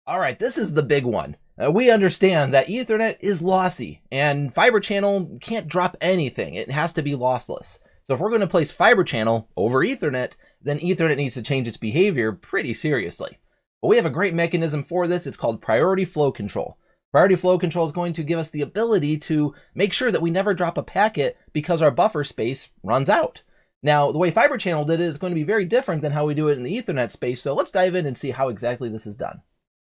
All right, this is the big one. We understand that Ethernet is lossy, and Fibre Channel can't drop anything. It has to be lossless. So if we're going to place Fibre Channel over Ethernet, then Ethernet needs to change its behavior pretty seriously. But we have a great mechanism for this. It's called priority flow control. Priority flow control is going to give us the ability to make sure that we never drop a packet because our buffer space runs out. Now, the way Fibre Channel did it is going to be very different than how we do it in the Ethernet space, so let's dive in and see how exactly this is done.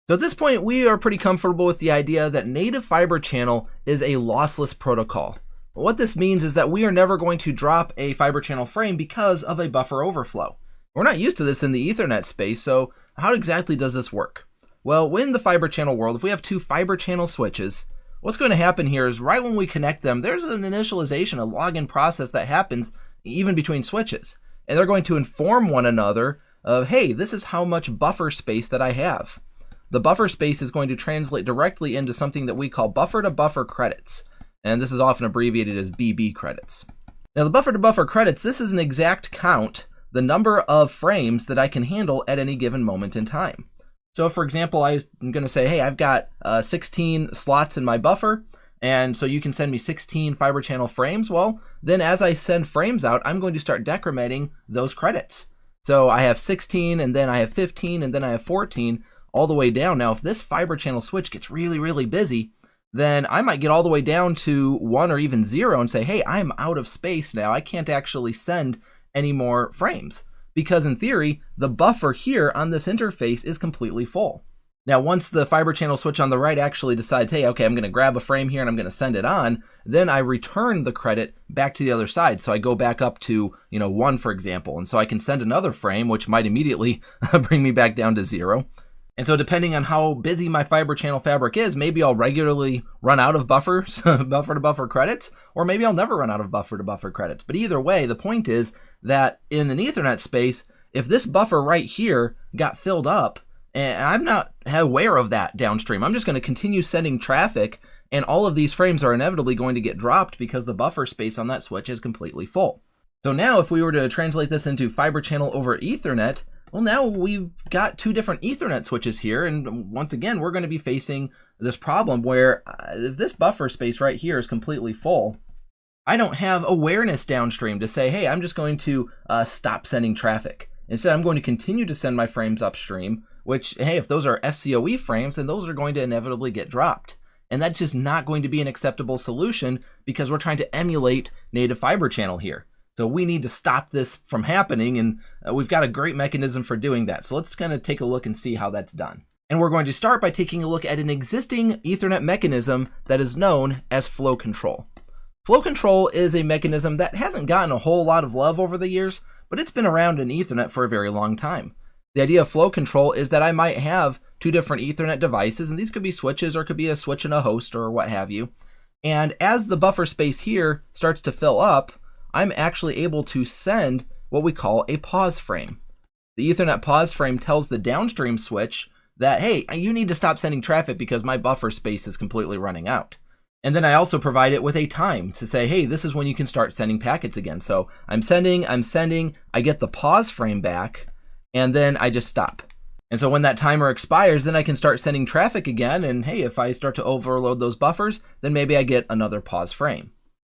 So at this point, we are pretty comfortable with the idea that Native Fibre Channel is a lossless protocol. What this means is that we are never going to drop a Fibre Channel frame because of a buffer overflow. We're not used to this in the Ethernet space, so how exactly does this work? Well, in the Fibre Channel world, if we have two Fibre Channel switches, what's going to happen here is right when we connect them, there's an initialization, a login process that happens even between switches. And they're going to inform one another of, hey, this is how much buffer space that I have. The buffer space is going to translate directly into something that we call buffer-to-buffer credits. And this is often abbreviated as BB credits. Now, the buffer-to-buffer credits, this is an exact count, the number of frames that I can handle at any given moment in time. So, for example, I'm going to say, hey, I've got 16 slots in my buffer, and so you can send me 16 Fibre Channel frames. Well, then as I send frames out, I'm going to start decrementing those credits. So I have 16, and then I have 15, and then I have 14, all the way down. Now, if this Fibre Channel switch gets really, really busy, then I might get all the way down to 1 or even 0 and say, hey, I'm out of space now. I can't actually send any more frames because in theory, the buffer here on this interface is completely full. Now, once the Fibre Channel switch on the right actually decides, hey, okay, I'm going to grab a frame here and I'm going to send it on, then I return the credit back to the other side. So I go back up to, 1, for example. And so I can send another frame, which might immediately bring me back down to 0. And so depending on how busy my Fibre Channel fabric is, maybe I'll regularly run out of buffers, buffer-to-buffer credits, or maybe I'll never run out of buffer-to-buffer credits. But either way, the point is that in an Ethernet space, if this buffer right here got filled up, and I'm not aware of that downstream, I'm just going to continue sending traffic, and all of these frames are inevitably going to get dropped because the buffer space on that switch is completely full. So now if we were to translate this into Fibre Channel over Ethernet, well, now we've got two different Ethernet switches here, and once again, we're going to be facing this problem where if this buffer space right here is completely full, I don't have awareness downstream to say, hey, I'm just going to stop sending traffic. Instead, I'm going to continue to send my frames upstream, which, hey, if those are FCoE frames, then those are going to inevitably get dropped. And that's just not going to be an acceptable solution because we're trying to emulate Native Fibre Channel here. So we need to stop this from happening, and we've got a great mechanism for doing that. So let's kind of take a look and see how that's done. And we're going to start by taking a look at an existing Ethernet mechanism that is known as flow control. Flow control is a mechanism that hasn't gotten a whole lot of love over the years, but it's been around in Ethernet for a very long time. The idea of flow control is that I might have two different Ethernet devices, and these could be switches or it could be a switch and a host or what have you. And as the buffer space here starts to fill up, I'm actually able to send what we call a pause frame. The Ethernet pause frame tells the downstream switch that, hey, you need to stop sending traffic because my buffer space is completely running out. And then I also provide it with a time to say, hey, this is when you can start sending packets again. So I'm sending, I get the pause frame back, and then I just stop. And so when that timer expires, then I can start sending traffic again. And hey, if I start to overload those buffers, then maybe I get another pause frame.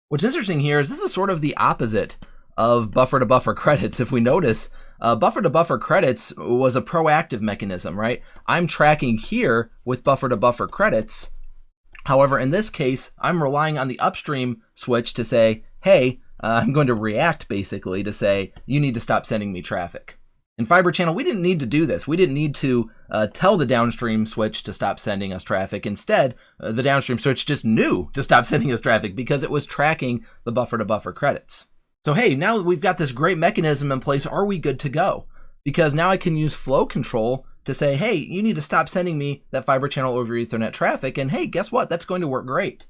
What's interesting here is this is sort of the opposite of buffer-to-buffer credits. If we notice, buffer-to-buffer credits was a proactive mechanism, right? I'm tracking here with buffer-to-buffer credits. However, in this case, I'm relying on the upstream switch to say, hey, I'm going to react basically to say, you need to stop sending me traffic. In Fibre Channel, we didn't need to do this. We didn't need to tell the downstream switch to stop sending us traffic. Instead, the downstream switch just knew to stop sending us traffic because it was tracking the buffer-to-buffer credits. So hey, now that we've got this great mechanism in place, are we good to go? Because now I can use flow control to say, hey, you need to stop sending me that Fibre Channel over Ethernet traffic, and hey, guess what? That's going to work great.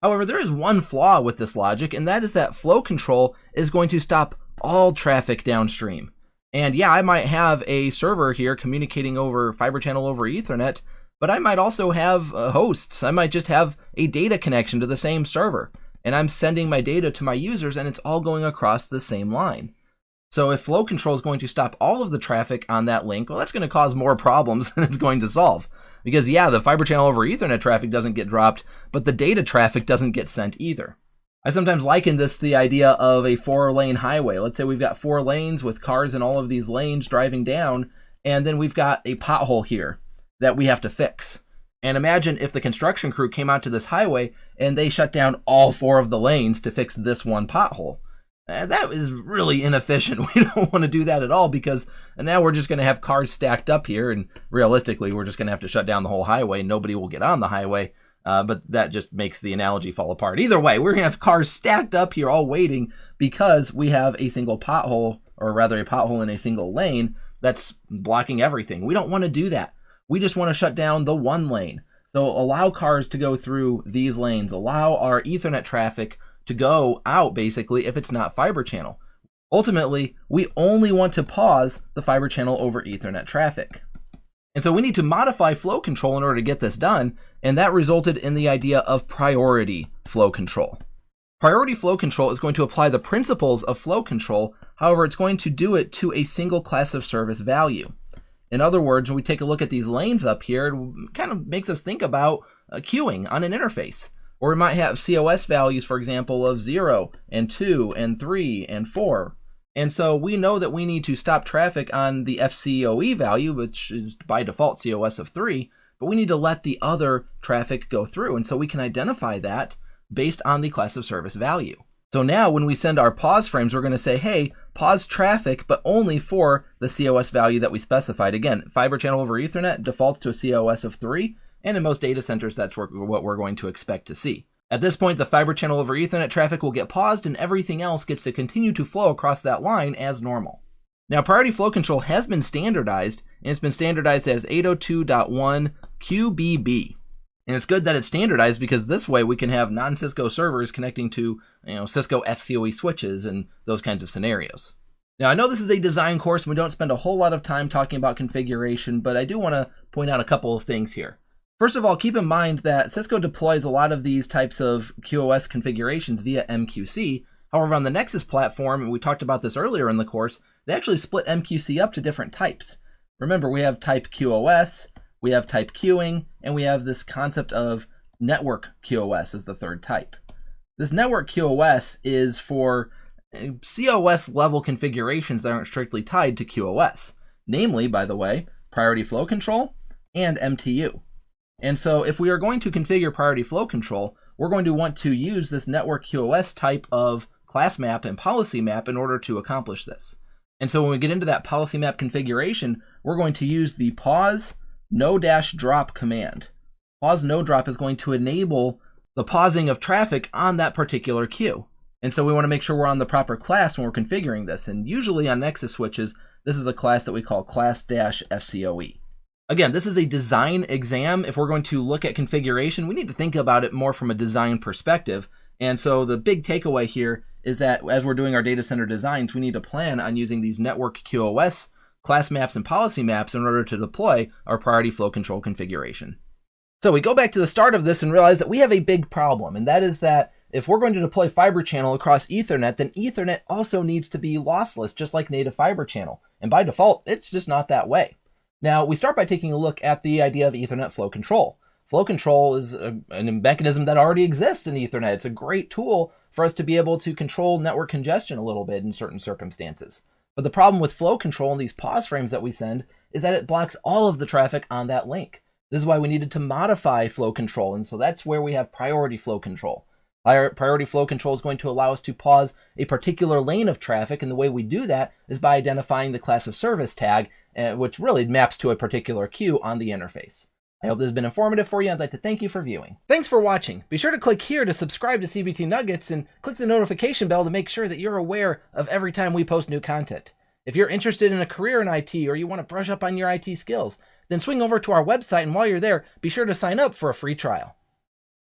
However, there is one flaw with this logic, and that is that flow control is going to stop all traffic downstream. And yeah, I might have a server here communicating over Fibre Channel over Ethernet, but I might also have hosts. I might just have a data connection to the same server, and I'm sending my data to my users, and it's all going across the same line. So if flow control is going to stop all of the traffic on that link, well, that's going to cause more problems than it's going to solve. Because yeah, the fiber channel over Ethernet traffic doesn't get dropped, but the data traffic doesn't get sent either. I sometimes liken this to the idea of a 4-lane highway. Let's say we've got 4 lanes with cars in all of these lanes driving down, and then we've got a pothole here that we have to fix. And imagine if the construction crew came onto this highway and they shut down all 4 of the lanes to fix this one pothole. That is really inefficient. We don't want to do that at all, because now we're just going to have cars stacked up here, and realistically we're just going to have to shut down the whole highway. Nobody will get on the highway, but that just makes the analogy fall apart. Either way, we're going to have cars stacked up here all waiting because we have a single pothole, or rather a pothole in a single lane that's blocking everything. We don't want to do that. We just want to shut down the one lane. So allow cars to go through these lanes, allow our Ethernet traffic to go out, basically, if it's not fiber channel. Ultimately, we only want to pause the fiber channel over Ethernet traffic. And so we need to modify flow control in order to get this done, and that resulted in the idea of priority flow control. Priority flow control is going to apply the principles of flow control, however, it's going to do it to a single class of service value. In other words, when we take a look at these lanes up here, it kind of makes us think about queuing on an interface. Or we might have COS values, for example, of 0 and 2 and 3 and 4. And so we know that we need to stop traffic on the FCoE value, which is by default COS of 3, but we need to let the other traffic go through. And so we can identify that based on the class of service value. So now when we send our pause frames, we're going to say, hey, pause traffic, but only for the COS value that we specified. Again, fiber channel over Ethernet defaults to a COS of 3, and in most data centers, that's what we're going to expect to see. At this point, the fiber channel over Ethernet traffic will get paused, and everything else gets to continue to flow across that line as normal. Now, priority flow control has been standardized, and it's been standardized as 802.1 QBB. And it's good that it's standardized, because this way we can have non-Cisco servers connecting to, Cisco FCoE switches and those kinds of scenarios. Now, I know this is a design course and we don't spend a whole lot of time talking about configuration, but I do want to point out a couple of things here. First of all, keep in mind that Cisco deploys a lot of these types of QoS configurations via MQC. However, on the Nexus platform, and we talked about this earlier in the course, they actually split MQC up to different types. Remember, we have type QoS, we have type queuing, and we have this concept of network QoS as the third type. This network QoS is for COS level configurations that aren't strictly tied to QoS, namely, by the way, priority flow control and MTU. And so if we are going to configure priority flow control, we're going to want to use this network QoS type of class map and policy map in order to accomplish this. And so when we get into that policy map configuration, we're going to use the pause no-drop command. Pause no-drop is going to enable the pausing of traffic on that particular queue. And so we want to make sure we're on the proper class when we're configuring this. And usually on Nexus switches, this is a class that we call class-FCoE. Again, this is a design exam. If we're going to look at configuration, we need to think about it more from a design perspective. And so the big takeaway here is that as we're doing our data center designs, we need to plan on using these network QoS class maps and policy maps in order to deploy our priority flow control configuration. So we go back to the start of this and realize that we have a big problem, and that is that if we're going to deploy fiber channel across Ethernet, then Ethernet also needs to be lossless, just like native fiber channel. And by default, it's just not that way. Now, we start by taking a look at the idea of Ethernet flow control. Flow control is a mechanism that already exists in Ethernet. It's a great tool for us to be able to control network congestion a little bit in certain circumstances. But the problem with flow control and these pause frames that we send is that it blocks all of the traffic on that link. This is why we needed to modify flow control, and so that's where we have priority flow control. Priority flow control is going to allow us to pause a particular lane of traffic, and the way we do that is by identifying the class of service tag, which really maps to a particular queue on the interface. I hope this has been informative for you. I'd like to thank you for viewing. Thanks for watching. Be sure to click here to subscribe to CBT Nuggets and click the notification bell to make sure that you're aware of every time we post new content. If you're interested in a career in IT or you want to brush up on your IT skills, then swing over to our website, and while you're there, be sure to sign up for a free trial.